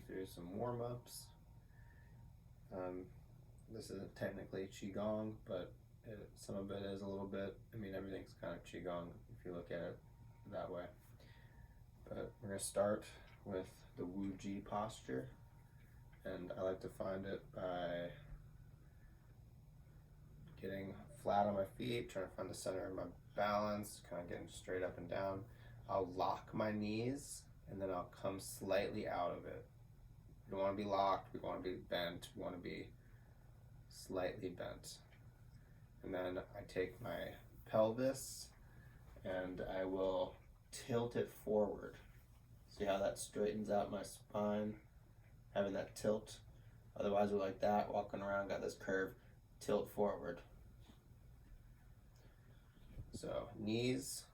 through some warm-ups. This isn't technically Qigong, but some of it is a little bit. I mean, everything's kind of Qigong if you look at it that way. But we're going to start with the Wuji posture, and I like to find it by getting flat on my feet, trying to find the center of my balance, kind of getting straight up and down. I'll lock my knees, and then I'll come slightly out of it. We don't want to be locked, we want to be bent, we want to be slightly bent. And then I take my pelvis and I will tilt it forward. See how that straightens out my spine, having that tilt. Otherwise we're like that, walking around, got this curve, tilt forward. So knees,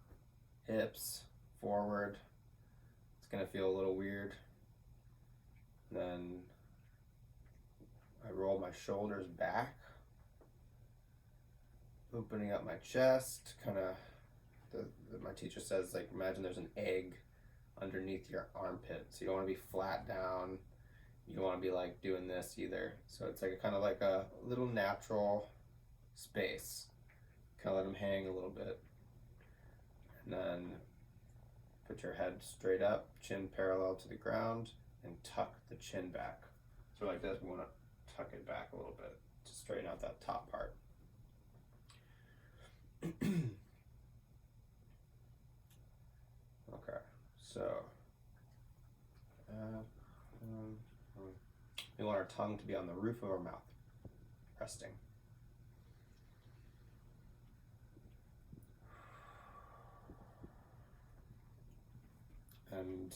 hips, forward. It's gonna feel a little weird. Then I roll my shoulders back, opening up my chest, kind of, my teacher says, like, imagine there's an egg underneath your armpit. So you don't want to be flat down. You don't want to be like doing this either. So it's like kind of like a little natural space. Kind of let them hang a little bit. And then put your head straight up, chin parallel to the ground, and tuck the chin back. So like this, we want to tuck it back a little bit to straighten out that top part. Okay, so we want our tongue to be on the roof of our mouth, resting. And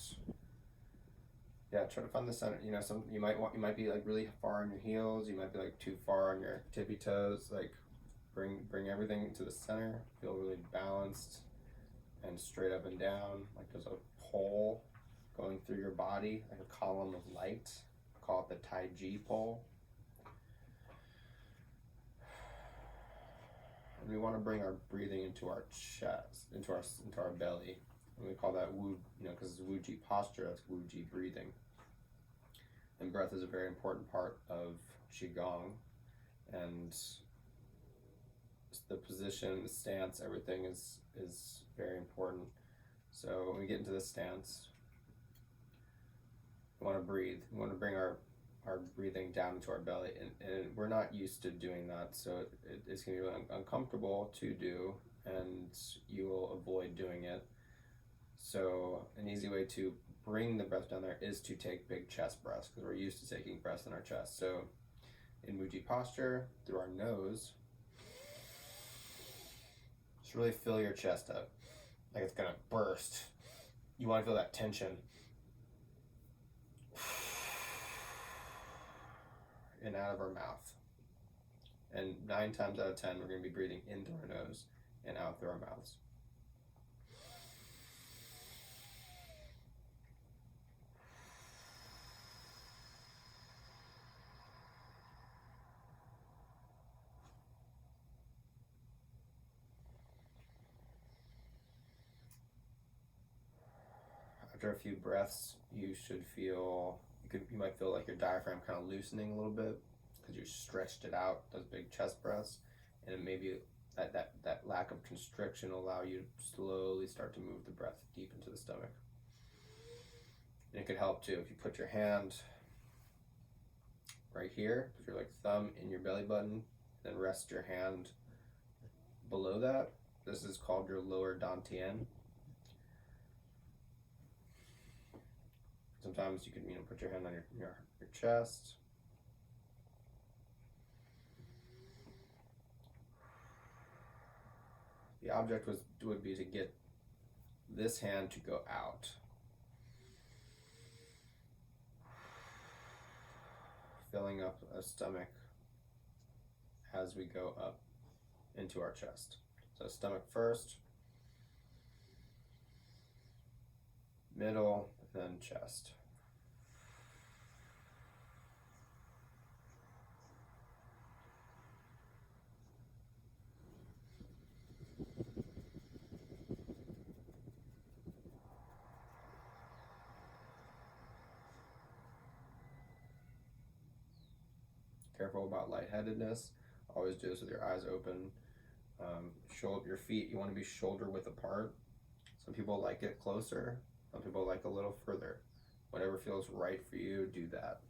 yeah, try to find the center. You know, you might be like really far on your heels. You might be like too far on your tippy toes. Like bring everything to the center. Feel really balanced and straight up and down. Like there's a pole going through your body, like a column of light. I call it the Tai Chi pole. And we want to bring our breathing into our chest, into our belly. And we call that Wu, because it's Wuji posture, that's Wuji breathing. And breath is a very important part of Qigong. And the position, the stance, everything is very important. So when we get into the stance, we want to breathe. We want to bring our breathing down into our belly. And we're not used to doing that, so it's going to be uncomfortable to do, and you will avoid doing it. So an easy way to bring the breath down there is to take big chest breaths, because we're used to taking breaths in our chest. So in Wuji posture, through our nose, just really fill your chest up, like it's gonna burst. You want to feel that tension. In out of our mouth. And 9 times out of 10, we're going to be breathing in through our nose and out through our mouths. After a few breaths, you should feel, you might feel like your diaphragm kind of loosening a little bit because you stretched it out, those big chest breaths, and maybe that lack of constriction will allow you to slowly start to move the breath deep into the stomach. And it could help too if you put your hand right here, put your like thumb in your belly button, then rest your hand below that. This is called your lower dantian. Sometimes you can, put your hand on your chest. The object would be to get this hand to go out. Filling up a stomach as we go up into our chest. So stomach first, middle, then chest. Careful about lightheadedness. Always do this with your eyes open. Your feet, you want to be shoulder width apart. Some people like it closer. Some people like a little further. Whatever feels right for you, do that.